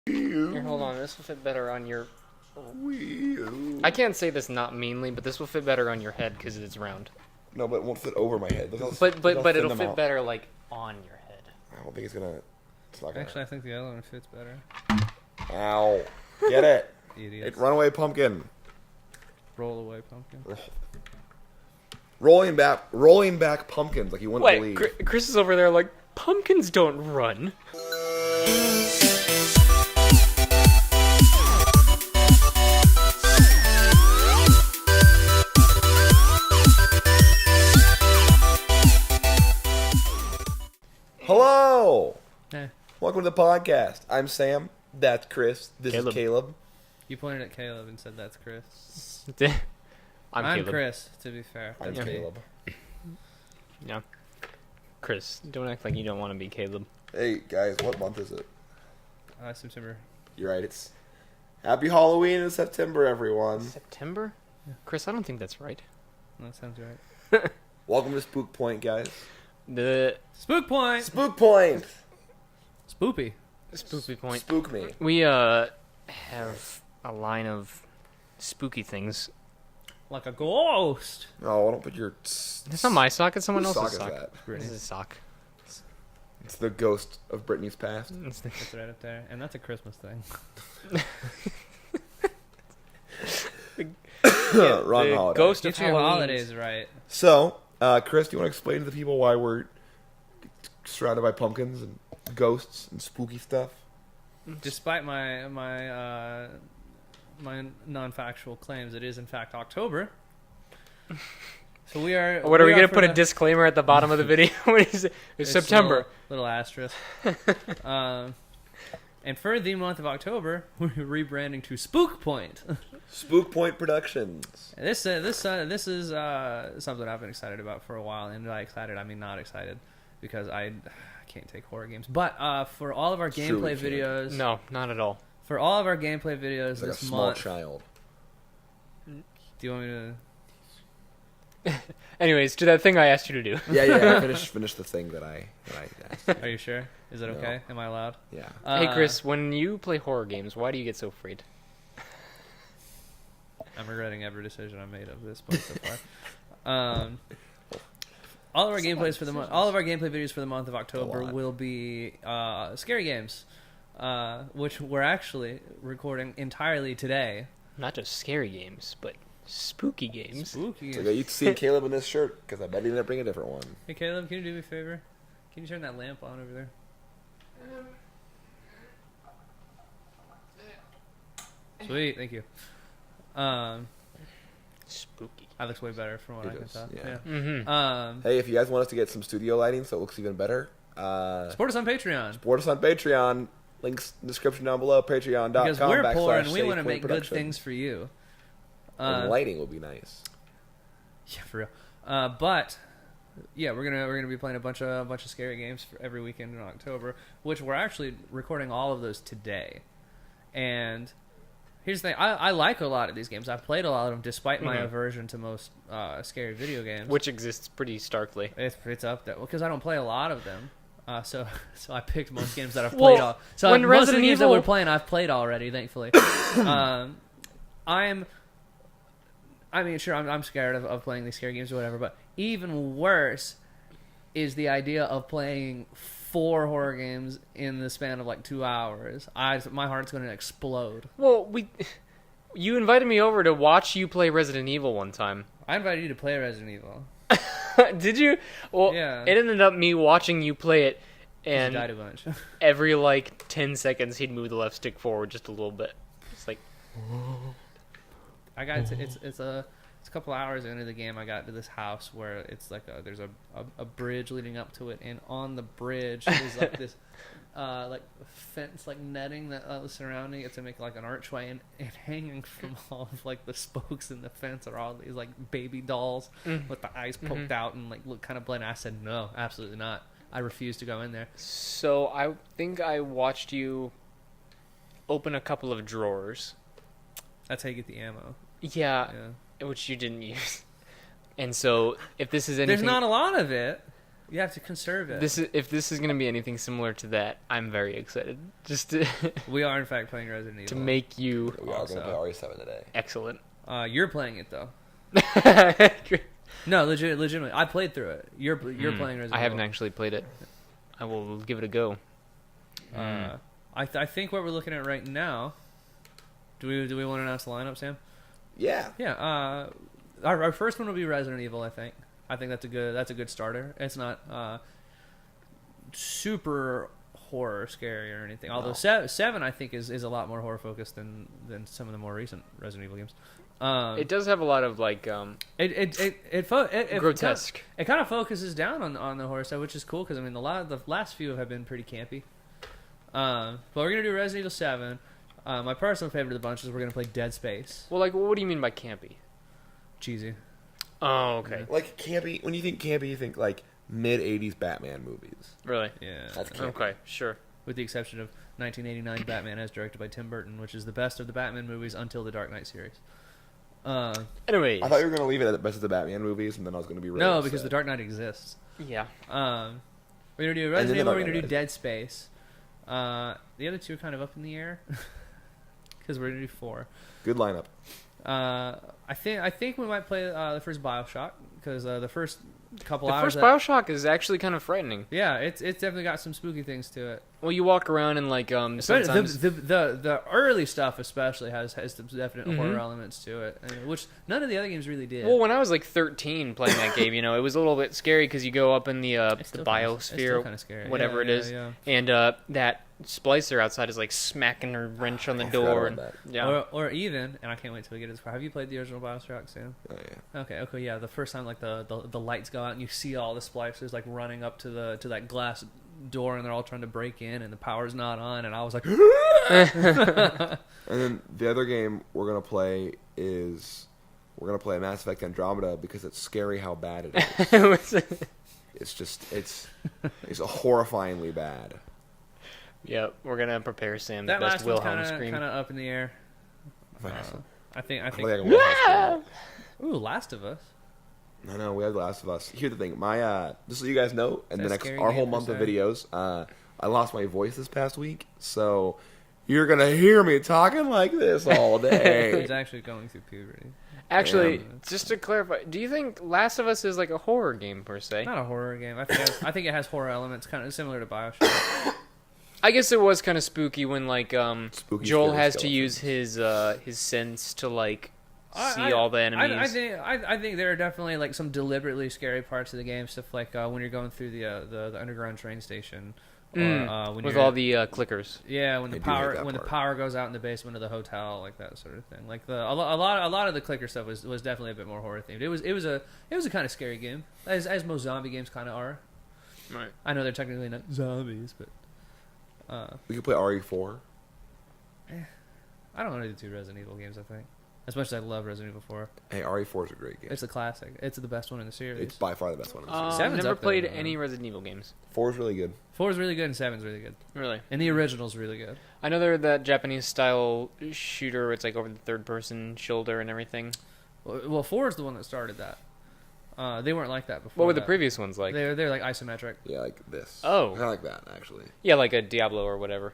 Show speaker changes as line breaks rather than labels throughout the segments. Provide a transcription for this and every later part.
Here, hold on. This will fit better on your... I can't say this not meanly, but this will fit better on your head because it's round.
No, but it won't fit over my head.
But it'll fit better like on your head.
I don't think it's gonna. It's not gonna.
Actually, I think the other one fits better.
Ow! Get it!
Idiots.
Runaway pumpkin.
Roll away pumpkin.
Rolling back pumpkins like you wouldn't believe.
Wait, Chris is over there like, pumpkins don't run.
Hello!
Hey.
Welcome to the podcast. I'm Sam. That's Chris. This is Caleb.
You pointed at Caleb and said that's Chris.
I'm Caleb.
Chris, to be fair.
I'm Caleb.
Yeah. Chris, don't act like you don't want to be Caleb.
Hey, guys, what month is it?
September.
You're right, it's Happy Halloween in September, everyone.
September? Yeah. Chris, I don't think that's right.
That sounds right.
Welcome to Spook Point, guys.
The
Spook Point!
Spook Point!
Spoopy.
spooky point.
Spook me.
We have a line of spooky things.
Like a ghost.
Oh, don't put your...
It's not my sock, it's someone
Whose
else's
sock
sock.
is that?
This is a sock.
It's the ghost of Britney's past.
It's the-
It's right up there. And that's a Christmas thing.
Wrong
the
holiday.
ghost of
Get your
Halloween.
holidays right.
So, Chris, do you want to explain to the people why we're surrounded by pumpkins and ghosts and spooky stuff?
Despite my non-factual claims, it is in fact October. So we are.
What are we going to
for
put a
the-
disclaimer at the bottom of the video? What is it? It's September.
Little asterisk. And for the month of October, we're rebranding to Spook Point.
Spook Point Productions.
This is something I've been excited about for a while, and by excited I mean not excited, because I can't take horror games. But for all of our gameplay
Truly
videos,
No, not at all.
for all of our gameplay videos
It's like a
this
small
month,
child.
do you want me to?
Anyways, to that thing I asked you to do.
Yeah. Finish the thing that I asked.
Are you sure? Is it
No.
okay? Am I allowed?
Yeah.
Hey, Chris, when you play horror games, why do you get so afraid?
I'm regretting every decision I made up this point so far. All of our gameplays for the month, all of our gameplay videos for the month of October will be scary games, which we're actually recording entirely today.
Not just scary games, but spooky games.
Spooky.
So you'd see Caleb in this shirt, because I bet he didn't bring a different one.
Hey Caleb, can you do me a favor? Can you turn that lamp on over there? Sweet, thank you.
Spooky.
That looks way better from what
It
I can
does,
tell.
yeah.
Mm-hmm.
Hey, if you guys want us to get some studio lighting so it looks even better,
Support us on Patreon.
support us on Patreon. Links in the description down below, patreon.com.
Because we're poor and we
/SafePoint
want to make good
Production.
things for you.
And lighting will be nice.
Yeah, for real. But yeah, we're gonna be playing a bunch of scary games for every weekend in October, which we're actually recording all of those today. And here's the thing: I like a lot of these games. I've played a lot of them, despite my aversion to most scary video games.
Which exists pretty starkly.
It's up there because I don't play a lot of them. So I picked most games that I've
Well,
played. So
when
most
Resident
of the games
Evil-
that we're playing, I've played already. Thankfully, I'm scared of playing these scary games or whatever. But even worse is the idea of playing 4 horror games in the span of like 2 hours. My heart's going to explode.
Well, you invited me over to watch you play Resident Evil one time.
I invited you to play Resident Evil.
Did you? Well,
Yeah.
It ended up me watching you play it,
You
and
died a bunch.
every like 10 seconds he'd move the left stick forward just a little bit. It's like,
I got to, it's a couple hours into the game. I got to this house where it's like there's a bridge leading up to it, and on the bridge is like this like fence, like netting that was surrounding it to make like an archway, and hanging from all of like the spokes in the fence are all these like baby dolls with the eyes poked out and like look kind of blind. I said no, absolutely not. I refuse to go in there.
so I think I watched you open a couple of drawers.
That's how you get the ammo.
Yeah, which you didn't use. And so if this is anything,
There's not a lot of it. You have to conserve it.
If this is going to be anything similar to that, I'm very excited. Just to,
We are in fact playing Resident Evil.
to make you
We are going to play RE7 today.
excellent.
You're playing it though. No, legitimately. I played through it. You're playing Resident Evil.
I haven't actually played it. I will give it a go.
I think what we're looking at right now. Do we want to announce the lineup, Sam?
Yeah.
Yeah. Our first one will be Resident Evil. I think that's a good starter. It's not super horror scary or anything. Although 7 I think is a lot more horror focused than some of the more recent Resident Evil games.
It does have a lot of like grotesque.
It kind of focuses down on the horror side, which is cool because I mean the last few have been pretty campy. But we're gonna do Resident Evil 7. My personal favorite of the bunch is we're gonna play Dead Space.
Well, like, what do you mean by campy?
Cheesy.
Oh, okay.
Like campy. When you think campy, you think like mid '80s Batman movies.
Really?
Yeah.
That's campy.
Okay, sure.
With the exception of 1989 Batman as directed by Tim Burton, which is the best of the Batman movies until the Dark Knight series.
Anyways.
I thought you were going to leave it at the best of the Batman movies, and then I was going to be really
No,
upset.
because the Dark Knight exists.
Yeah.
We're gonna do Resident Evil.
Dark
We're gonna do
Knight.
Dead Space. The other two are kind of up in the air because we're gonna do 4.
Good lineup.
I think we might play the first BioShock because the first couple
The
hours.
first Bioshock is actually kind of frightening.
Yeah, it's definitely got some spooky things to it.
Well, you walk around and like sometimes
The early stuff especially has some definite
Mhm.
horror elements to it, which none of the other games really did.
Well, when I was like 13 playing that game, it was a little bit scary because you go up in the
It's still
biosphere,
kind of scary.
whatever it is,
yeah.
and that splicer outside is like smacking her wrench on the
I forgot
door.
about
And,
that.
yeah.
Or even, and I can't wait till we get to this part. Have you played the original BioShock, Sam?
Oh, yeah.
Okay, yeah. The first time, like the lights go out and you see all the splicers like running up to that glass door, and they're all trying to break in, and the power's not on, and I was like,
And then the other game we're going to play is we're going to play Mass Effect Andromeda because it's scary how bad it is. it's horrifyingly bad.
Yep, we're gonna prepare Sam the
that
best
last one's
Wilhelm
kind
scream.
of up in the air. I think.
I don't think I can watch that scream.
Ooh, Last of Us.
No, we have The Last of Us. Here's the thing. My just so you guys know, and
Is
the
that
next
scary
our whole
game
month
per
of
se?
videos, I lost my voice this past week, so you're gonna hear me talking like this all day.
He's actually going through puberty.
Actually,
Yeah.
just to clarify, do you think Last of Us is like a horror game per se?
Not a horror game. I think it has horror elements, kind of similar to BioShock.
I guess it was kind of spooky when like
Spooky,
Joel
scary
has to
skeletons.
use his sense to like see
I-
all the enemies.
I think there are definitely like some deliberately scary parts of the game. Stuff like when you're going through the underground train station, or when
with
you're,
all the clickers.
yeah, when
I
the
do hate
power
that
when the
part.
power goes out in the basement of the hotel, like that sort of thing. Like a lot of the clicker stuff was definitely a bit more horror themed. It was a kind of scary game, as most zombie games kind of are.
Right.
I know they're technically not zombies, but
We could play RE4.
I don't know the 2 Resident Evil games. I think as much as I love Resident Evil 4,
Hey, RE4 is a great game.
it's a classic. It's the best one in the series.
It's by far the best one. In the series.
I've
Seven's
never
up there,
played
though.
any Resident Evil games.
4 is really good.
4 is really good and 7 is really good,
Really.
and the original's really good.
I know they're that Japanese style shooter where it's like over the third person shoulder and everything.
Well, 4 is the one that started that. They weren't like that before.
What were the
that.
previous ones like?
They're like isometric.
Yeah, like this.
Oh.
Kind of like that, actually.
Yeah, like a Diablo or whatever.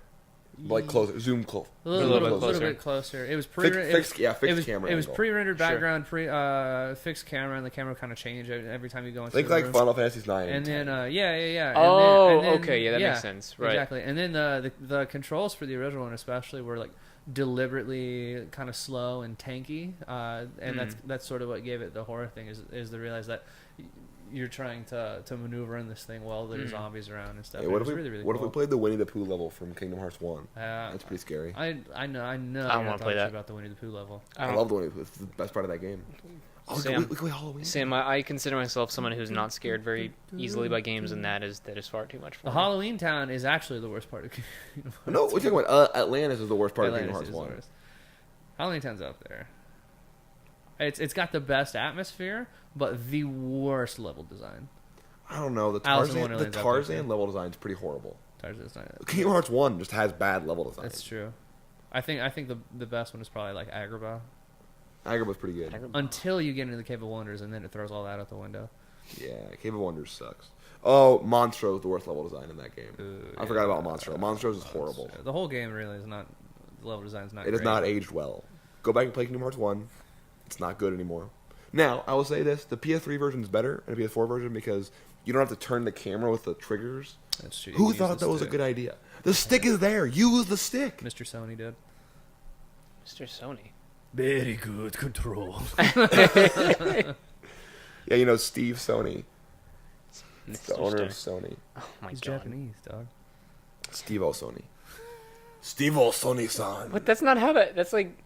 Like closer, zoom close.
A
little bit
bit closer. It was
Fixed camera.
It was
angle.
pre-rendered
Sure.
background, fixed camera, and the camera kind of changed every time you go into
Think
the
like
room.
Final Fantasy 9.
And then yeah.
Oh,
and then,
okay, yeah, that makes sense. Right.
Exactly. And then the controls for the original one especially were like deliberately kind of slow and tanky, and that's sort of what gave it the horror thing is to realize that you're trying to maneuver in this thing while there's zombies around and stuff.
Hey,
It
what
was
if we
really, really
what if
cool.
we played the Winnie the Pooh level from Kingdom Hearts 1?
That's
That's pretty scary.
I know.
I don't
want
wanna
to
play that.
about the Winnie the Pooh level.
I love the Winnie the Pooh. It's the best part of that game. Oh,
Sam.
we could play Halloween.
Sam, I consider myself someone who's not scared very easily by games, and that is far too much for
The
me.
Halloween Town is actually the worst part of Kingdom Hearts.
No, we're talking about Atlantis is the worst part
Atlantis
of
is
Kingdom
the
Hearts 1.
worst. Halloween Town's up there. It's got the best atmosphere, but the worst level design.
I don't know. The
Alice in
Tarzan,
Wonderland's up there,
Tarzan
too.
level design is pretty horrible.
Tarzan's not-
Kingdom Hearts 1 just has bad level design.
That's true. I think the best one is probably like Agrabah.
Agrabah's pretty good.
Until you get into the Cave of Wonders, and then it throws all that out the window.
Yeah, Cave of Wonders sucks. Oh, Monstro is the worst level design in that game. I forgot about Monstro. Monstro's is horrible.
The whole game really is not. The level design is not.
It has not aged well. Go back and play Kingdom Hearts 1. It's not good anymore. Now, I will say this. The PS3 version is better than the PS4 version because you don't have to turn the camera with the triggers.
That's true.
Who thought that was a good idea? The stick is there. Use the stick.
Mr. Sony did.
Mr. Sony.
Very good control.
Yeah, you know Steve Sony.
Mr.
The owner of
Stone.
Sony.
Oh my
He's
god.
Japanese, dog.
Steve-O Sony. Steve-O Sony-san.
But that's not how that's like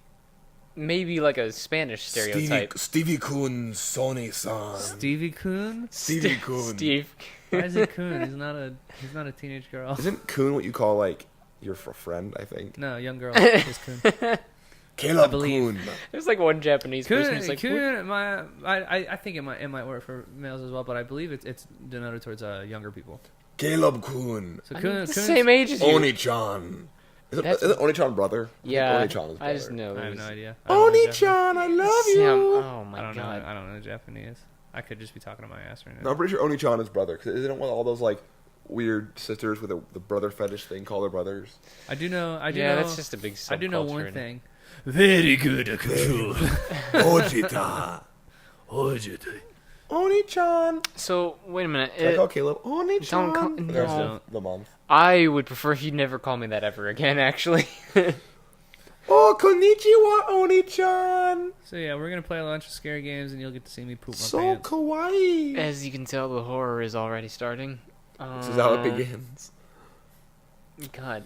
maybe like a Spanish stereotype.
Stevie Kun Sony-san.
Stevie Kun?
Stevie Kun.
Steve.
Why is it Kun? He's not a teenage girl.
Isn't Kun what you call, like, your friend, I think?
No, young girl is Kun.
Caleb
believe.
Kun.
There's like one Japanese person who's like,
Kun, I think it might work for males as well, but I believe it's denoted towards younger people.
Caleb Kun.
So
I'm
Kun,
the
Kun's-
same age as you.
Oni-chan. Isn't Oni-chan brother?
Yeah,
Oni-chan is brother.
I just know.
I
it
have
was-
no idea. I don't know Japanese.
Oni-chan, I love
Sam,
you.
oh my
I don't know.
god.
I don't know Japanese. I could just be talking to my ass right
No,
now.
I'm pretty sure Oni-chan is brother, because they don't want all those, like, weird sisters with the brother fetish thing call their brothers.
I do know.
Yeah, that's just a big
I do know
subculture
one
in-
thing. Very good control.
Ojita. Oni-chan.
So wait a minute.
Can I call Caleb Oni-chan?
Don't call-
For the rest
no.
of the month.
I would prefer if you never call me that ever again. Actually.
Oh, konnichiwa, Oni-chan.
So yeah, we're gonna play a bunch of scary games, and you'll get to see me poop my
So
pants.
kawaii.
As you can tell, the horror is already starting.
This is how it begins.
God.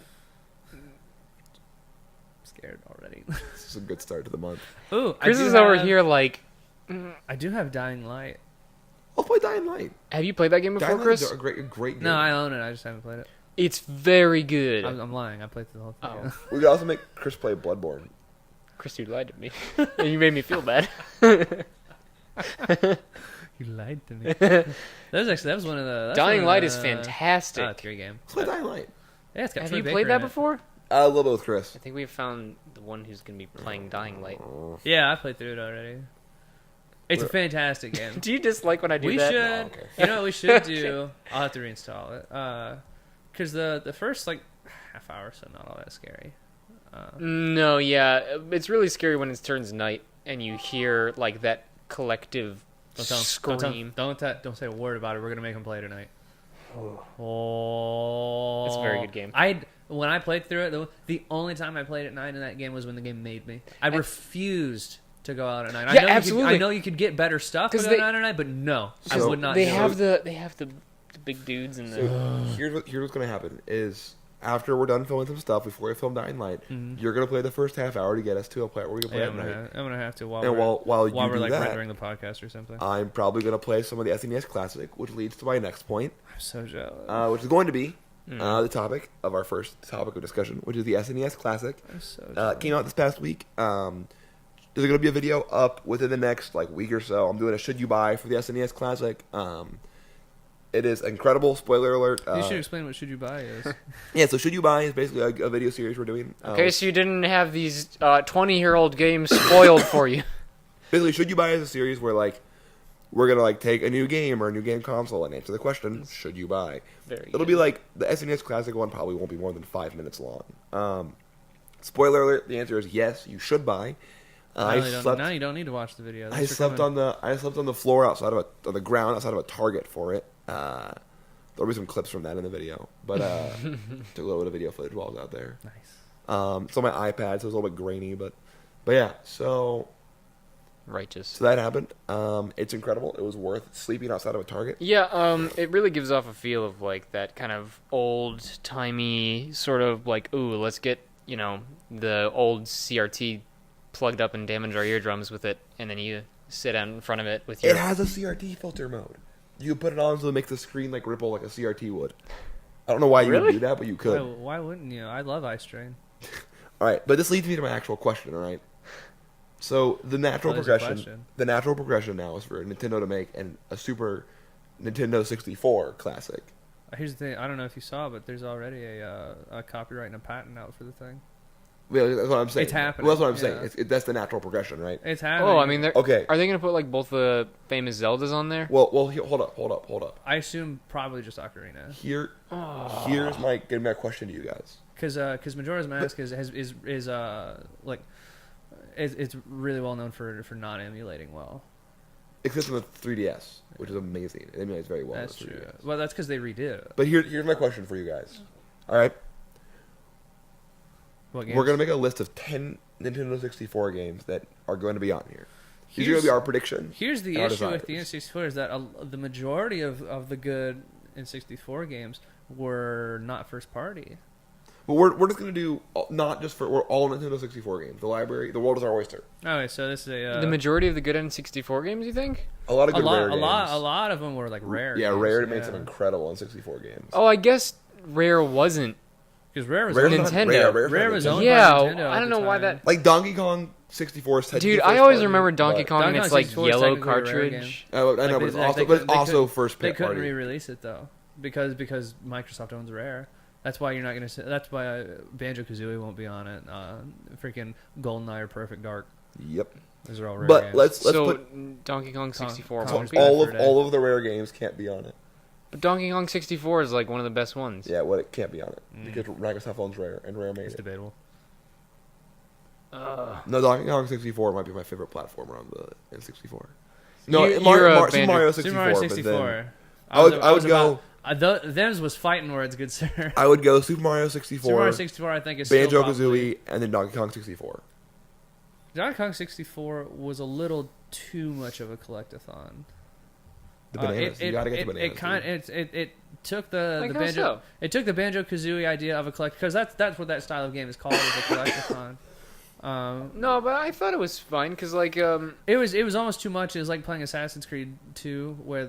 I'm scared already.
This is a good start to the month.
Ooh,
Chris is over here like.
I do have Dying Light.
Let's play Dying Light.
Have you played that game before,
Dying Light
Chris?
is a great game.
No, I own it. I just haven't played it.
It's very good.
I'm lying. I played through the whole thing.
Oh.
We could also make Chris play Bloodborne.
Chris, you lied to me, and you made me feel bad.
You lied to me. That was one of the.
Dying Light is
Oh,
fantastic.
great game.
Let's play Dying Light.
Yeah, it's got
Have
Troy
you
Baker
played that
in it.
before?
A little bit with Chris.
I think we have found the one who's going to be playing Dying Light.
Yeah, I played through it already. It's a fantastic game.
Do you dislike when I do
We
that?
should.
Oh, okay.
You know what we should do? I'll have to reinstall it. Because the first like half hour or so not all that scary.
No, yeah, it's really scary when it turns night and you hear like that collective scream.
Don't say a word about it. We're gonna make him play tonight. Oh,
It's a very good game.
When I played through it, the only time I played at night in that game was when the game made me. I refused to go out at night.
Yeah,
I know
absolutely.
I know you could get better stuff
'Cause
going on at night, but no, I
So
would not.
They
do
have
it.
the big dudes and the.
So here's what's going to happen is after we're done filming some stuff, before we film Dying Light, you're going to play the first half hour to get us to a point where we can play
Yeah,
at night.
I'm gonna have to while
And
we're,
while you
we're
do
like
that,
rendering the podcast or something.
I'm probably going to play some of the SNES Classic, which leads to my next point,
I'm so jealous.
which is going to be the topic of our first topic of discussion, which is the SNES Classic.
I'm so jealous.
Came out this past week. There's going to be a video up within the next week or so. I'm doing a should you buy for the SNES Classic. It is incredible. Spoiler alert.
You should explain what should you buy is.
Yeah, so should you buy is basically a video series we're doing.
Okay, so you didn't have these 20-year-old games spoiled for you.
Basically, should you buy is a series where we're gonna take a new game or a new game console and answer the question, should you buy?
Very
It'll
good.
be like the SNES Classic one probably won't be more than 5 minutes long. Spoiler alert, the answer is yes, you should buy.
Now you don't need to watch the video.
I slept on the floor on the ground outside of a Target for it. There'll be some clips from that in the video, but took a little bit of video footage while I was out there.
Nice.
It's on my iPad, so it's a little bit grainy, but yeah. So
Righteous.
that happened. It's incredible. It was worth sleeping outside of a Target.
Yeah, it really gives off a feel of like that kind of old-timey sort of like, ooh, let's get, the old CRT plugged up and damage our eardrums with it, and then you sit out in front of it with your...
It has a CRT filter mode. You can put it on so it makes the screen ripple like a CRT would. I don't know why you would
Really?
do that, but you could.
Why wouldn't you? I love Ice Train.
All right, but this leads me to my actual question. All right. So the natural
What is your
progression,
question?
the natural progression now is for Nintendo to make a Super Nintendo 64 classic.
Here's the thing. I don't know if you saw, but there's already a copyright and a patent out for the thing.
Yeah, that's what I'm saying.
It's happening.
Well, that's what I'm
Yeah.
saying. That's the natural progression, right?
It's happening.
Oh, I mean,
Okay.
Are they gonna put like both the famous Zeldas on there?
Well, hold up.
I assume probably just Ocarina.
Here's my question to you guys.
Because Majora's Mask is like it's really well known for not emulating well.
Except for the 3DS, which is amazing. It emulates very well.
That's
on the
true.
3DS.
Well, that's because they redid it.
But here's my question for you guys. All right,
What games?
we're gonna make a list of 10 Nintendo 64 games that are going to be on here. These are gonna be our predictions.
Here's the
and our
issue with the
desires.
N64 is that the majority of the good N64 games were not first party.
But we're just gonna do not just for we're all Nintendo 64 games. The library, the world is our oyster.
Okay, so this is a
The majority of the good N64 games, you think?
A lot of
a
good rare
lot
games.
a lot of them were like rare.
Yeah,
games,
Rare made some incredible N64 games.
Oh, I guess Rare wasn't.
because Rare was
Rare's
owned,
not-
Nintendo.
Rare was owned
Yeah,
by Nintendo.
I don't know why that.
Like Donkey Kong 64 is technically
Dude,
first
I always
party,
remember Donkey
but-
Kong and
Donkey
its
Kong
like
64 is
yellow
technically a rare
cartridge.
I know,
Like,
but it's
they-
also,
they
but it's
couldn't-
also first
They couldn't
party.
re-release it though because Microsoft owns Rare. That's why you're not gonna. That's why Banjo Kazooie won't be on it. Freaking GoldenEye or Perfect Dark.
Yep.
Those are all rare
But
games.
let's
So
put
Donkey Kong 64
Kong-
won't be.
Kong-
all
for
of
that.
all of the rare games can't be on it.
But Donkey Kong 64 is like one of the best ones.
Yeah, well, it can't be on it because Microsoft owns Rare and Rare made
It's
it.
debatable.
No, Donkey Kong 64 might be my favorite platformer on the N64. No,
You're
Mario,
a
Super Mario
Super
64.
Mario
but
64.
then I would go.
Them's was fighting words, good sir.
I would go Super Mario 64,
Super Mario 64, I think, is
Banjo
still probably,
Kazooie, and then Donkey Kong 64.
Donkey Kong 64 was a little too much of a collectathon.
The bananas. You gotta get the bananas.
It took the
Like how
Banjo.
so?
It took the Banjo Kazooie idea of a collect because that's what that style of game is called, is a collectathon.
No, but I thought it was fine because like
It was almost too much. It was like playing Assassin's Creed 2, where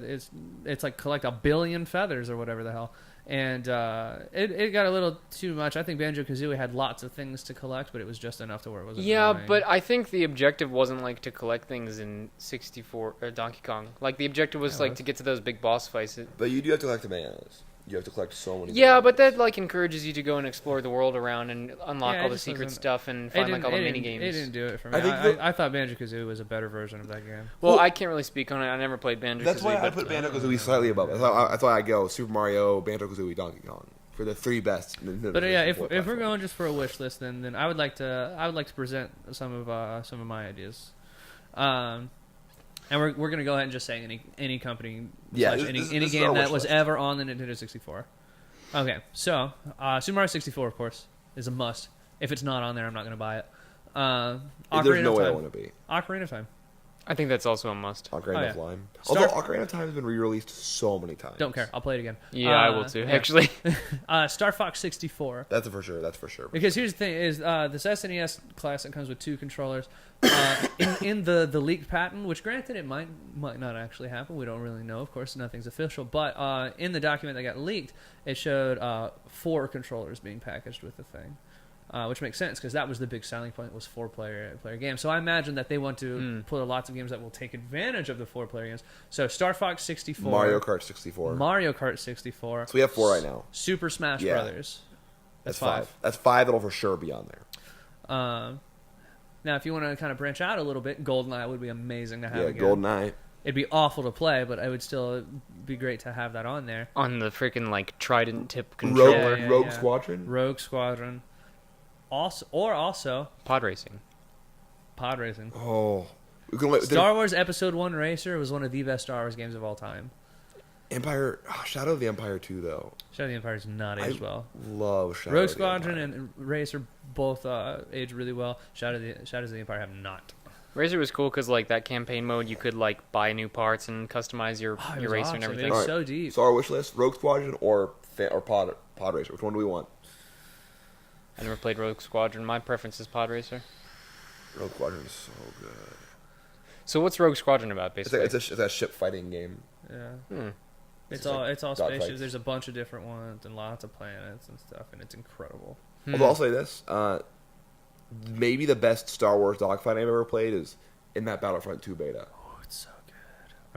it's like collect 1 billion feathers or whatever the hell, and it got a little too much. I think Banjo Kazooie had lots of things to collect, but it was just enough to where it wasn't.
yeah,
annoying.
but I think the objective wasn't like to collect things in 64 or Donkey Kong. Like the objective was
Yeah,
like
it was.
to get to those big boss fights.
But you do have to collect the bananas. You have to collect so many.
Yeah,
bananas.
but that like encourages you to go and explore the world around and unlock
Yeah, it
all the
just
secret
wasn't-
stuff and
It
find
didn't-
like all the
it
mini
didn't-
games.
It didn't do it for me.
I think
I thought Banjo Kazooie was a better version of that game.
Well, I can't really speak on it. I never played Banjo.
That's why I
but,
put Banjo Kazooie slightly above it. That's why I go Super Mario, Banjo Kazooie, Donkey Kong for the 3 best. Nintendo
But yeah, if
64
we're
platforms.
going just for a wish list, then I would like to present some of my ideas. And we're gonna go ahead and just say any company,
Yeah,
slash
this-
any
this
any
is
game
our
that
wish
was
list.
ever on the Nintendo 64. Okay, so Super Mario 64, of course, is a must. If it's not on there, I'm not gonna buy it.
There's
Ocarina
no
of
way I
Time.
want to be.
Ocarina of Time.
I think that's also a must.
Ocarina
Oh,
of
yeah.
Time.
Star-
Although Ocarina of Time has been re-released so many times.
Don't care. I'll play it again.
Yeah, I will too.
yeah.
Actually,
Star Fox 64.
That's for sure. That's for sure.
Because here's the thing: is this SNES Classic comes with 2 controllers. In the leaked patent, which granted it might not actually happen, we don't really know. Of course, nothing's official. But in the document that got leaked, it showed 4 controllers being packaged with the thing, which makes sense because that was the big selling point, was 4-player games. So I imagine that they want to put lots of games that will take advantage of the 4-player games. So Star Fox 64,
Mario Kart 64.
Mario Kart 64.
So we have 4 right now.
Super Smash
Yeah.
Brothers.
That's 5. That's 5 that'll for sure be on there.
Now, if you want to kind of branch out a little bit, GoldenEye would be amazing to have.
Yeah,
again.
GoldenEye.
It'd be awful to play, but it would still be great to have that on there.
on the freaking like trident tip controller,
Rogue Squadron.
Rogue Squadron, also
pod racing.
pod racing.
Oh, we can wait.
Star Wars Episode 1 Racer was one of the best Star Wars games of all time.
Empire. Shadow of the Empire 2 though.
Shadow of the Empire is not aged well.
Love Shadow.
Rogue
of the
Squadron
Empire.
and Racer both aged really well. Shadows of the Empire have not.
Racer was cool because like that campaign mode, you could like buy new parts and customize your
It
your
was
racer
awesome.
and
It
everything.
was
Alright,
so deep.
So our wish list: Rogue Squadron or Pod Racer. Which one do we want?
I never played Rogue Squadron. My preference is pod racer.
Rogue Squadron is so good.
So what's Rogue Squadron about, basically?
It's a ship fighting game.
Yeah. It's
It's
all
like
spaceships.
dogfights.
There's a bunch of different ones and lots of planets and stuff, and it's incredible.
Although I'll say this: maybe the best Star Wars dogfight I've ever played is in that Battlefront 2 beta.
Oh, it's so good.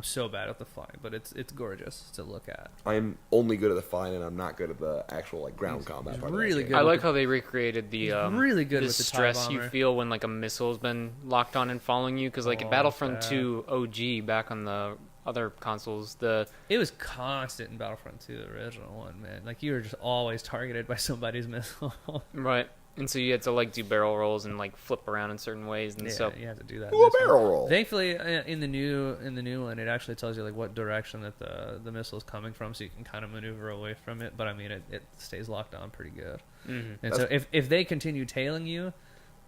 I'm so bad at the flying, but it's gorgeous to look at.
I'm only good at the flying, and I'm not good at the actual ground combat.
he's
part of
really
that
good.
game.
I like how they recreated the
really good
the
with the TIE
stress you
bomber.
feel when like a missile's been locked on and following you. Because like in Battlefront
that.
2 OG back on the other consoles,
It was constant in Battlefront 2, the original one, man. Like, you were just always targeted by somebody's missile.
right, and so you had to like do barrel rolls and like flip around in certain ways, and
Yeah,
so
you have to do that.
Ooh,
in
a
this one.
barrel roll.
Thankfully, in the new one, it actually tells you like what direction that the missile is coming from, so you can kind of maneuver away from it. But I mean, it stays locked on pretty good.
Mm-hmm.
And so if they continue tailing you,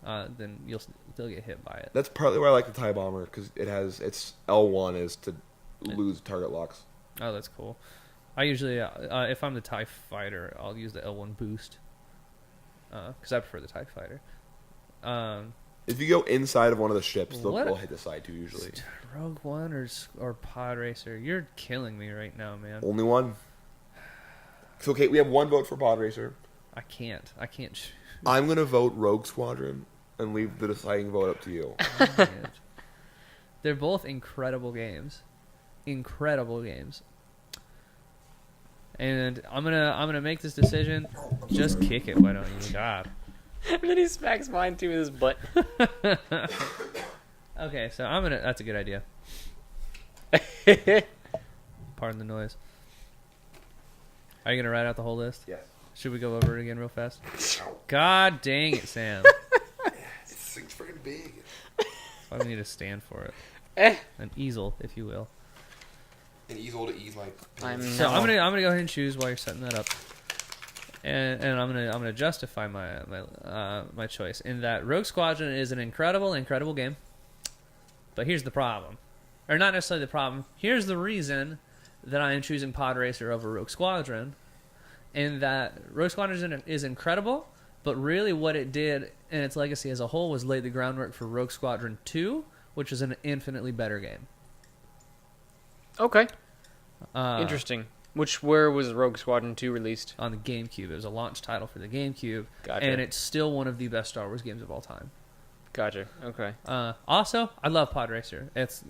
then you'll still get hit by it.
That's partly why I like the TIE bomber, because its L1 is to lose target locks.
Oh, that's cool. I usually, if I'm the TIE fighter, I'll use the L1 boost because I prefer the TIE fighter.
If you go inside of one of the ships,
What-
they'll hit the side too usually.
Rogue One or Pod Racer, you're killing me right now, man.
Only one. So okay, we have one vote for Pod Racer.
I can't.
I'm gonna vote Rogue Squadron and leave the deciding vote up to you.
They're both incredible games. And I'm gonna make this decision. Just kick it, why don't you? God.
and then he smacks mine too with his butt.
Okay, so that's a good idea. Pardon the noise. Are you gonna write out the whole list?
Yes.
Should we go over it again real fast? God dang it, Sam.
It's freaking big.
Why do we need a stand for it? An easel, if you will.
An easel to ease my.
So I'm gonna go ahead and choose while you're setting that up, and I'm gonna justify my choice in that Rogue Squadron is an incredible game, but here's the problem, or not necessarily the problem. Here's the reason that I am choosing Pod Racer over Rogue Squadron, in that Rogue Squadron is incredible, but really what it did and its legacy as a whole was lay the groundwork for Rogue Squadron 2, which is an infinitely better game.
Okay. Interesting. Where was Rogue Squadron 2 released?
On the GameCube. It was a launch title for the GameCube.
Gotcha.
And it's still one of the best Star Wars games of all time.
Gotcha. Okay.
Also, I love Pod Racer. It's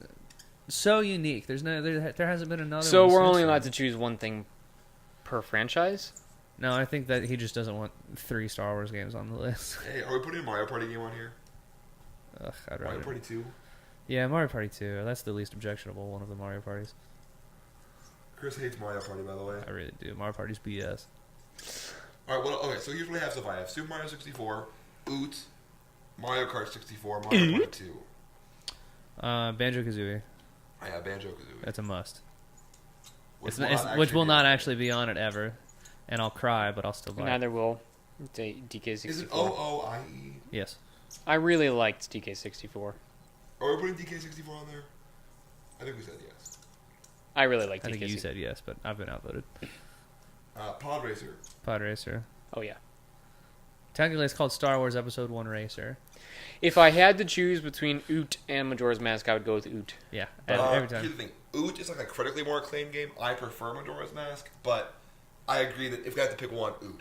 so unique. There hasn't been another
So
one
we're
since
only
then.
allowed to choose one thing per franchise?
No, I think that he just doesn't want 3 Star Wars games on the list.
Hey, are we putting a Mario Party game on here?
Ugh, I'd
Mario
rather.
Party 2?
Yeah, Mario Party 2. That's the least objectionable one of the Mario Parties.
Chris hates Mario Party, by the way.
I really do. Mario Party's BS.
Alright, well, okay, so here's what I have so far. I have Super Mario 64, Oot, Mario Kart 64, Mario Party 2.
Banjo-Kazooie.
I have Banjo-Kazooie.
That's a must.
Which
Which will not actually be on it ever. And I'll cry, but I'll still buy it.
Neither will DK64.
Is it OOIE?
Yes.
I really liked DK64.
Are we putting DK64 on there? I think we said yes.
I really liked
I
DK64.
think you said yes, but I've been outvoted.
Pod Racer.
Pod Racer.
Oh, yeah.
Technically, it's called Star Wars Episode 1 Racer.
If I had to choose between Oot and Majora's Mask, I would go with Oot.
Yeah,
But,
every time.
Here's the thing. Oot is like a critically more acclaimed game. I prefer Majora's Mask, but I agree that if I had to pick one, Oot.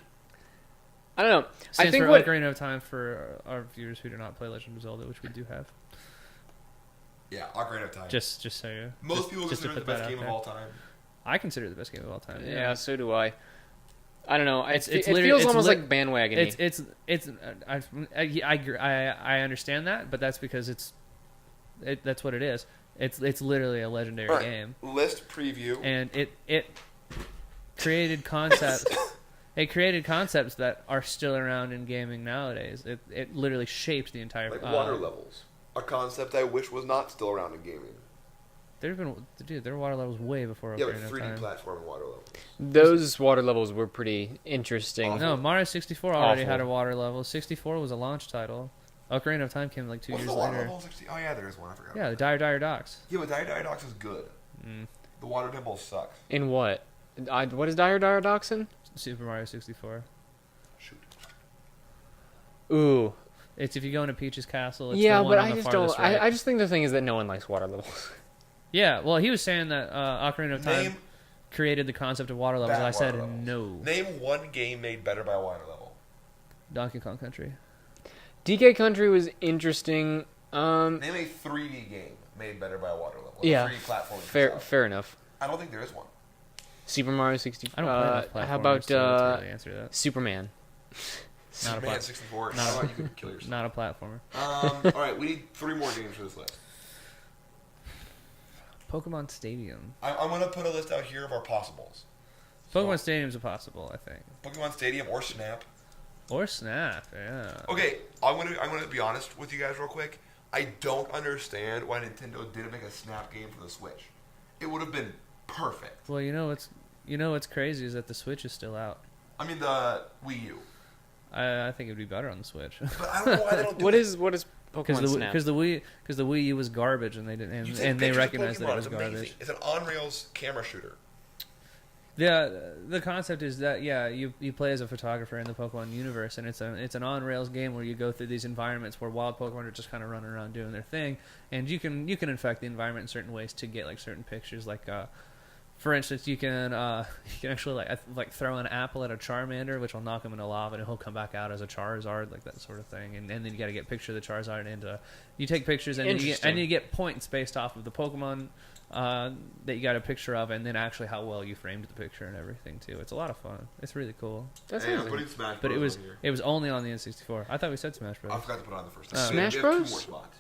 I don't know.
Stands
I think
for
what...
Ocarina of Time for our viewers who do not play Legend of Zelda, which we do have.
Yeah, Ocarina of Time.
Just so you.
Most people
just to
consider it the
put that
best
out
game of
there.
all time.
I consider it the best game of all time.
Yeah, so do I. I don't know. It
literally-
feels
it's
almost
lit-
like bandwagon.
I understand that, but that's because that's what it is. It's literally a legendary
All right,
game,
list preview.
and it created concepts. It created concepts that are still around in gaming nowadays. It literally shaped the entire.
Like water levels. A concept I wish was not still around in gaming.
There were water levels way before
Yeah, like
Ocarina of
3D
Time.
platforming water levels.
Those water levels were pretty interesting.
No, Mario 64 already
Awful.
had a water level. 64 was a launch title. Ocarina of Time came like 2
What's
years
the water
later.
level? Oh yeah, there is one. I forgot.
Yeah, the Dire Docks.
Yeah, but Dire Docks is good.
Mm.
The water temple sucks.
In what? What is Dire Doxin?
Super Mario 64.
Shoot.
Ooh.
It's if you go into Peach's castle. It's
Yeah,
the one
but
on
I
the
just
farthest
don't.
right.
I just think the thing is that no one likes water levels.
Yeah, well, he was saying that Ocarina of Time
Name
created the concept of water levels,
bad
and I said
water levels.
no.
Name one game made better by a water level.
Donkey Kong Country.
DK Country was interesting.
Name a 3D game made better by a water level.
Yeah.
Free platforming.
Fair enough.
I don't think there is one.
Super Mario 64.
I don't play enough platformers
How about
to really answer that.
Superman?
Superman 64.
not a-
How about you could kill yourself?
Not a platformer.
All right, we need 3 more games for this list.
Pokemon Stadium.
I'm going to put a list out here of our possibles.
Pokemon Stadium's a possible, I think.
Pokemon Stadium or Snap.
Or Snap, yeah.
Okay, I'm gonna be honest with you guys real quick. I don't understand why Nintendo didn't make a Snap game for the Switch. It would have been perfect.
Well, you know what's crazy is that the Switch is still out.
I mean the Wii U.
I think it'd be better on the Switch.
But I don't know why they don't do
What
it.
is Pokemon Snap?
Because the Wii U was garbage, and they didn't,
You take
and they
pictures of
recognized that
Pokemon,
it was
it's amazing.
garbage.
It's an on-rails camera shooter.
Yeah, the concept is that you play as a photographer in the Pokemon universe, and it's an on rails game where you go through these environments where wild Pokemon are just kind of running around doing their thing, and you can infect the environment in certain ways to get like certain pictures. Like, for instance, you can actually like throw an apple at a Charmander, which will knock him into lava, and he'll come back out as a Charizard, like that sort of thing. And then you got to get a picture of the Charizard, and you take pictures, and you get points based off of the Pokemon that you got a picture of, and then actually how well you framed the picture and everything too. It's a lot of fun. It's really cool.
That's
Hey, I'm
amazing.
putting Smash
But
Bros. on here.
it was only on the N64. I thought we said Smash Bros.
I forgot to put it on the first.
Smash
We have
Bros?
2 more spots.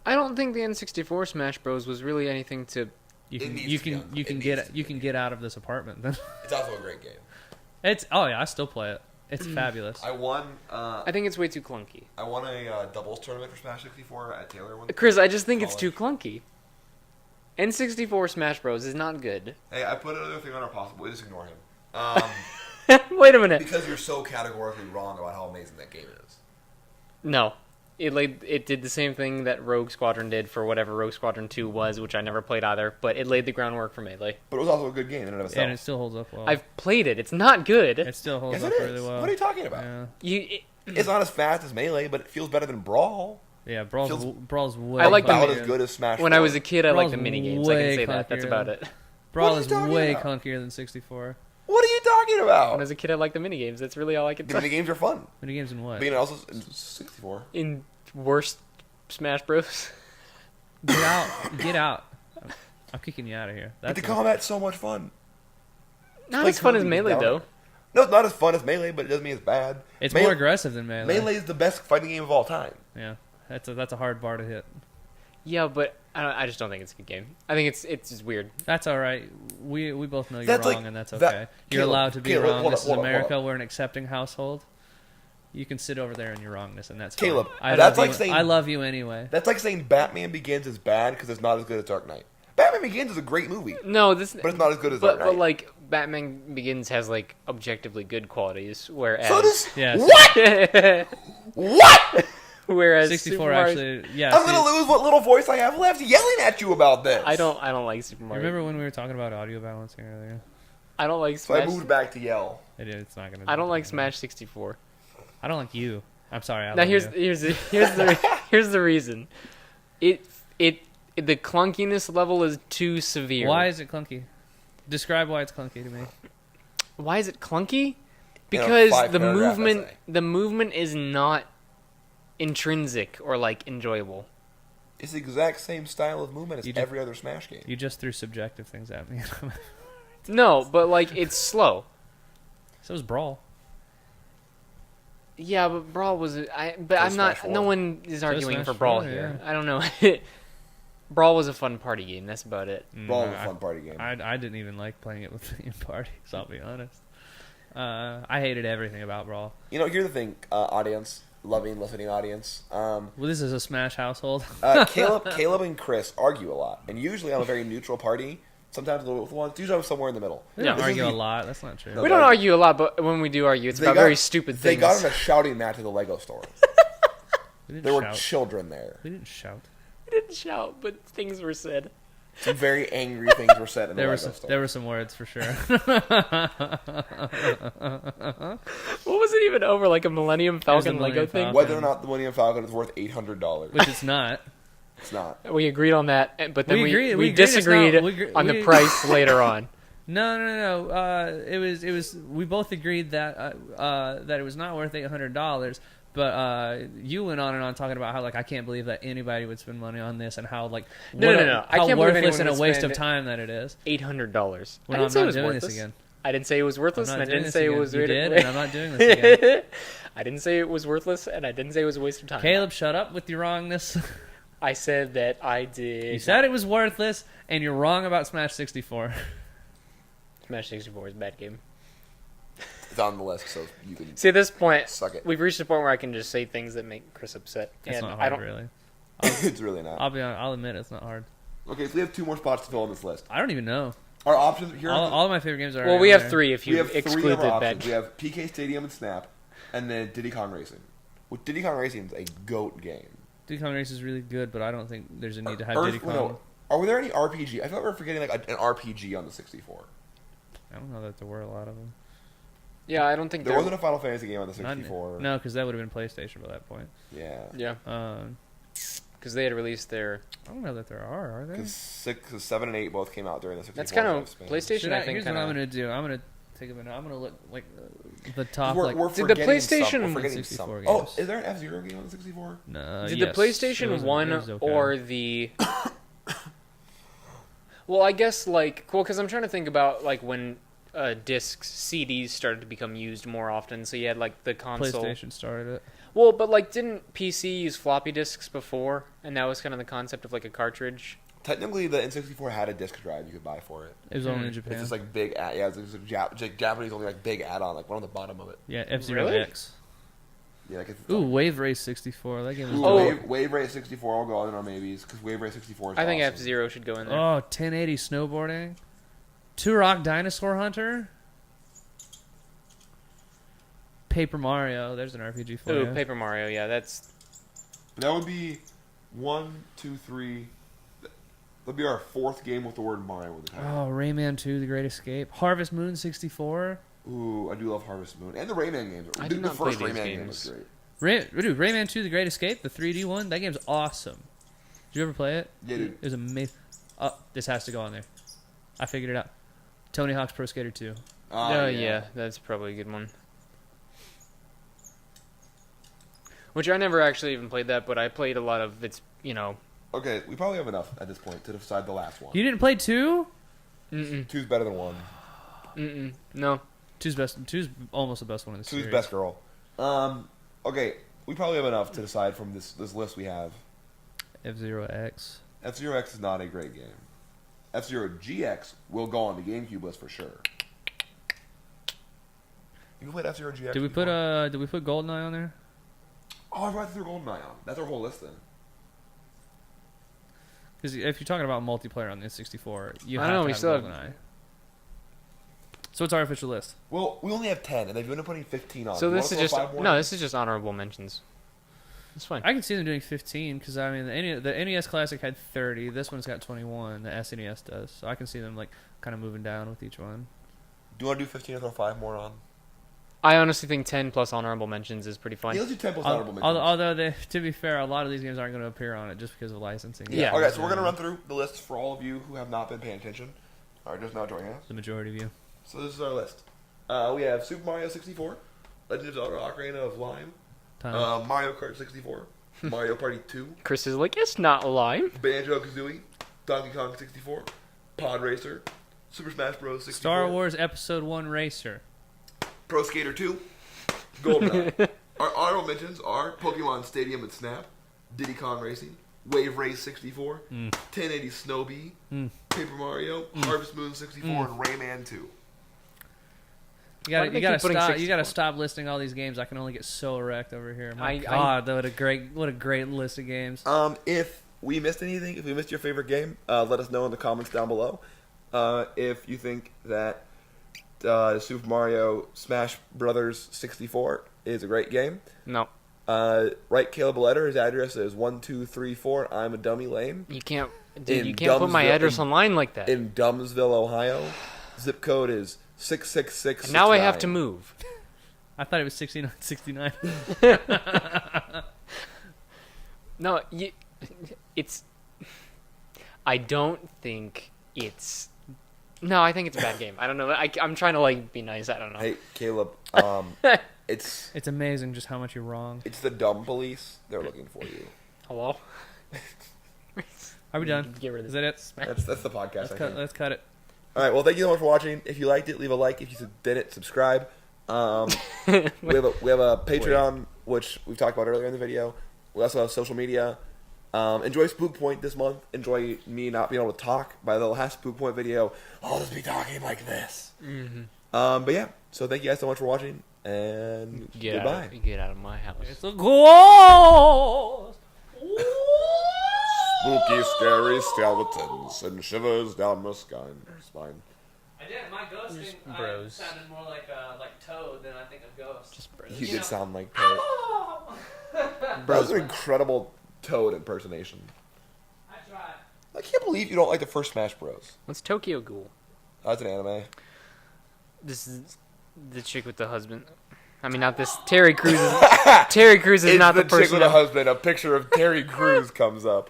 I don't think the N64 Smash Bros was really anything to.
You
It
can
needs
you
to be
can
on-
you
it
can
needs
get
to
you
be.
can get out of this apartment then.
It's also a great game.
It's I still play it. It's fabulous.
I won.
I think it's way too clunky.
I won a doubles tournament for Smash 64 at Taylor one.
Chris, I just think it's
College.
too clunky. N64 Smash Bros is not good.
Hey, I put another thing on our possible. Just ignore him.
Wait a minute.
Because you're so categorically wrong about how amazing that game is.
No. It did the same thing that Rogue Squadron did for whatever Rogue Squadron 2 was, which I never played either, but it laid the groundwork for Melee.
But it was also a good game in and of itself.
And it still holds up well.
I've played it. It's not good.
It still holds
Yes,
up
it
really
is.
well.
What are you talking about?
Yeah,
It's not as fast as Melee, but it feels better than Brawl.
yeah.
Feels-
Brawl's way.
I like the-
About
clunkier.
as good as Smash.
When I
4.
was a kid, I liked the
Brawl's
mini games. I can
way
say that. That's
clunkier
about
than-
it.
Brawl
What are
is
you talking
way
about?
clunkier than 64.
What are you talking
When I
about?
was a kid, I liked the mini games. That's really all I could
The
say.
mini games are fun.
Mini games and what?
But also 64.
In worst Smash Bros.
Get out! Get out! I'm kicking you out of here.
But
That's
the combat's so much fun.
Not
like
as fun as
Kirby
Melee,
down
though.
there. No, it's not as fun as Melee, but it doesn't mean it's bad.
it's
Melee-
more aggressive than Melee.
Melee is the best fighting game of all time.
Yeah, that's a hard bar to hit.
Yeah, but I just don't think it's a good game. I think it's just weird.
That's all right. We both know you're
That's
wrong,
like-
and that's
that-
okay. You're
Caleb,
allowed to be
Caleb,
wrong.
hold
This
up,
is
hold up, hold
America. We're an accepting household. You can sit over there in your wrongness, and that's fine.
Caleb,
I
that's
love
like
you,
saying-
I love you anyway.
That's like saying Batman Begins is bad because it's not as good as Dark Knight. Batman Begins is a great movie,
No, this.
but it's not as good as Dark
But
Knight.
like Batman Begins has like objectively good qualities, whereas
so does
Yes.
what? What?
whereas
64
Super Mario-
actually. Yeah.
I'm
see,
gonna lose what little voice I have left yelling at you about this.
I don't like Super Mario.
Remember when we were talking about audio balancing earlier?
I don't like
So I
Smash.
moved back to yell.
It's not gonna.
I don't like Smash 64.
I don't like you. I'm sorry. I
Now
love
here's
you.
here's the reason. The clunkiness level is too severe.
Why is it clunky? Describe why it's clunky to me.
Why is it clunky?
In a
Because
5-paragraph essay.
the movement is not intrinsic or like enjoyable.
It's the exact same style of movement as
You just-
every other Smash game.
You just threw subjective things at me.
No, but like it's slow.
So is Brawl.
Yeah, but Brawl was but
So
I'm not.
Smash 4.
No one is arguing
Smash
for Brawl
4,
here.
yeah.
I don't know. Brawl was a fun party game. That's about it.
Brawl was a fun party game.
I didn't even like playing it with in parties. I'll be honest. I hated everything about Brawl.
You know, here's the thing, audience, loving, listening audience.
Well, this is a Smash household.
Caleb and Chris argue a lot, and usually I'm a very neutral party. Sometimes a little with one. Usually I'm somewhere in the middle.
We don't
This is
argue
the-
a lot. That's not true.
No,
We don't argue a lot, but when we do argue, it's about very stupid
They
things.
got in a shouting match at the Lego store.
We didn't
There were
shout.
children there.
We didn't shout.
We didn't shout, but things were said.
Some very angry things were said in the
There
Lego
were
store.
there were some words for sure.
What was it even over? Like a Millennium Falcon
the
Lego
Millennium
thing?
Falcon.
Whether or not the Millennium Falcon is worth $800,
Which it's not.
it's not.
We agreed on that, but then
We
we
agreed- we
we
agreed it's
disagreed
not- we
on the
we-
price later on.
No. It was. We both agreed that that it was not worth $800, But you went on and on talking about how like I can't believe that anybody would spend money on this and how like
No. I
how
can't believe
worthless
anyone
and a
would
waste of
spend
time that it is.
$800.
When
I
I'm
didn't say it
not
was
doing
worthless.
this again.
I didn't say it was worthless,
I'm
and I
not doing
didn't
this
say it
again.
was.
You did, and I'm not doing this again.
I didn't say it was worthless, and I didn't say it was a waste of time.
Caleb, shut up with your wrongness.
I said that I did.
You said it was worthless, and you're wrong about Smash 64.
Smash 64 is a bad game.
It's on the list, so you can
See, at this point,
suck it.
we've reached a point where I can just say things that make Chris upset.
It's
and
not
I
hard,
don't.
really.
It's really not.
I'll admit it's not hard.
Okay, so we have 2 more spots to fill on this list.
I don't even know.
Our options here.
All of my favorite games are.
Well,
already
we
on
have
there.
3 if
We
you
have 3
exclude
of our
the
options.
bad.
We have PK Stadium and Snap, and then Diddy Kong Racing. Well, Diddy Kong Racing is a GOAT game.
Diddy Kong Race is really good, but I don't think there's a need to have
Earth-
Diddy Kong.
no, are there any RPG? I feel like we're forgetting like an RPG on the 64.
I don't know that there were a lot of them.
Yeah, I don't think
There wasn't a Final Fantasy game on the
Not-
64.
No, because that would have been PlayStation by that point.
Yeah.
Yeah,
Um,
because they had released their.
I don't know that there are there?
Because 7 and 8 both came out during the 64.
That's kind of
lifespan.
PlayStation. I think
here's what
kind
I'm
of.
gonna do. I'm gonna take a minute. I'm gonna look like the top.
We're,
like
we're
Did the
forgetting some-
PlayStation-
we're forgetting
64
some.
games.
Oh, is there an F-Zero game on the 64?
no,
Did
yes.
the
It
PlayStation
was-
One
it was okay.
or the? Well, I guess because I'm trying to think about like when discs, CDs started to become used more often. So you had like the console.
PlayStation started it.
Well, but like, didn't PC use floppy disks before? And that was kind of the concept of like a cartridge.
Technically, the N64 had a disc drive you could buy for it.
It was only in
It's
Japan.
just like big, yeah, it's like Japanese only like big add-on, like one on the bottom of it.
Yeah, F-Zero
Really?
X.
Yeah, like it's
Ooh, Wave Race 64. That game was.
Ooh,
Oh.
Wave Race 64 will go in our maybes because Wave Race 64 is
I think
awesome.
F-Zero should go in there.
Oh, 1080 snowboarding. Turok Dinosaur Hunter. Paper Mario. There's an RPG for
Ooh,
you.
Paper Mario. Yeah, that's.
That would be 1, 2, 3. That'd be our 4th game with the word Mario in the title.
Oh, Rayman 2: The Great Escape. Harvest Moon 64.
Ooh, I do love Harvest Moon and the Rayman games.
I
the,
did
the
not play
first
these
Rayman game
games.
was great.
Dude, Rayman 2: The Great Escape, the 3D one. That game's awesome. Did you ever play it?
Yeah, dude.
It was amazing. Oh, this has to go on there. I figured it out. Tony Hawk's Pro Skater 2.
Oh yeah, that's probably a good one. Which I never actually even played that, but I played a lot of its.
Okay, we probably have enough at this point to decide the last one.
You didn't play 2?
Mm-mm.
2's better than 1.
Mm-mm. No.
2's almost the best one in the
2's
series.
best girl. Okay, we probably have enough to decide from this list we have.
F-Zero X.
F-Zero X is not a great game. F-Zero GX will go on the GameCube list for sure. You played F-Zero GX?
Did we put GoldenEye on there?
Oh, I forgot to throw GoldenEye on. That's our whole list then.
Because if you're talking about multiplayer on the N64, you
I
have
know,
to
we
have
still have-
GoldenEye. So what's our official list?
Well, we only have 10, and they've been putting 15 on.
So
You
this is
wanna throw
just
5 more?
no. This is just honorable mentions. It's fine.
I can see them doing 15 because I mean the NES Classic had 30. This one's got 21. The SNES does, so I can see them like kind of moving down with each one.
Do you want to do 15 and throw 5 more on?
I honestly think 10 plus honorable mentions is pretty fine.
Yeah, let's do 10 plus honorable mentions.
Although to be fair, a lot of these games aren't going to appear on it just because of licensing.
Yeah.
Okay, so we're going to run through the list for all of you who have not been paying attention. Or just now joining us.
The majority of you.
So this is our list. We have Super Mario 64, Legend of Zelda Ocarina of Lime,
Time.
Mario Kart 64, Mario Party 2,
Chris is like, it's not lime.
Banjo-Kazooie, Donkey Kong 64, Pod Racer, Super Smash Bros. 64,
Star Wars Episode 1 Racer.
Pro Skater 2, GoldenEye. Our honorable mentions are Pokemon Stadium and Snap, Diddy Kong Racing, Wave Race 64, 1080 Snow Bee, Paper Mario, Harvest Moon 64, and Rayman 2.
You
Why
gotta,
do
you
they
gotta
keep putting
stop. You
64?
gotta stop listing all these games. I can only get so erect over here. My
I-
God, what a great list of games.
If we missed anything, if we missed your favorite game, let us know in the comments down below. If you think that Super Mario Smash Brothers 64 is a great game,
No,
write Caleb a letter. His address is 1234 I'm a Dummy Lane
you can't. Dude,
In
you can't put my
Dumbsville-
address online like that.
in Dumbsville, Ohio. Zip code is 66669.
And now I have to move.
I thought it was 69.
No, it's. I don't think it's. No, I think it's a bad game. I don't know. I'm trying to be nice. I don't know.
Hey, Caleb. It's
amazing just how much you're wrong.
It's the dumb police. They're looking for you.
Hello?
Are we done?
Get rid of
Is that it?
That's the podcast.
Let's cut it.
All right. Well, thank you so much for watching. If you liked it, leave a like. If you didn't, subscribe. We have a Patreon, which we've talked about earlier in the video. We also have social media. Enjoy Spook Point this month. Enjoy me not being able to talk. By the last Spook Point video, I'll just be talking like this.
Mm-hmm.
But yeah, so thank you guys so much for watching, and goodbye.
Get out of my house.
It's a ghost.
Spooky, scary skeletons and shivers down my spine.
I did. My ghost
Just
thing
bros.
sounded more like Toad than I think a ghost.
Just bros.
You did sound like Toad. That was an incredible Toad impersonation.
I tried.
I can't believe you don't like the first Smash Bros.
What's Tokyo Ghoul?
Oh, that's an anime.
This is the chick with the husband. I mean, not this. Terry Crews is not the
chick
person.
with a husband. A picture of Terry Crews comes up.